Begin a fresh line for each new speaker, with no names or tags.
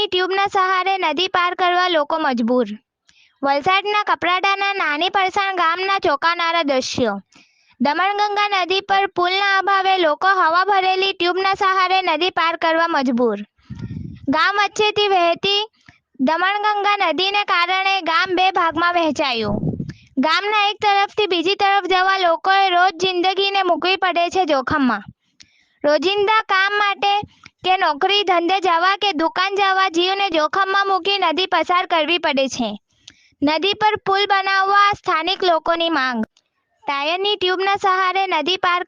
ટાયરની ટ્યુબના સહારે નદી પાર કરવા લોકો મજબૂર. વલસાડના કપરાડાના નાની પરસાણ ગામના ચોંકાવનારા દ્રશ્યો. દમણગંગા નદી પર પુલના અભાવે લોકો હવા ભરેલી ટ્યુબના સહારે નદી પાર કરવા મજબૂર. ગામ વચ્ચેથી વહેતી દમણગંગા નદીને કારણે ગામ બે ભાગમાં વહેંચાયું. ગામના એક તરફથી બીજી તરફ જવા લોકોએ રોજ જિંદગીને મૂકવી પડે છે જોખમમાં. રોજિંદા કામ માટે કે નોકરી ધંધે જવા કે દુકાન જવા જીવને જોખમમાં મૂકી નદી પસાર કરવી પડે છે. નદી પર પુલ બનાવવા સ્થાનિક લોકોની માંગ. ટાયરની ટ્યુબના સહારે નદી પાર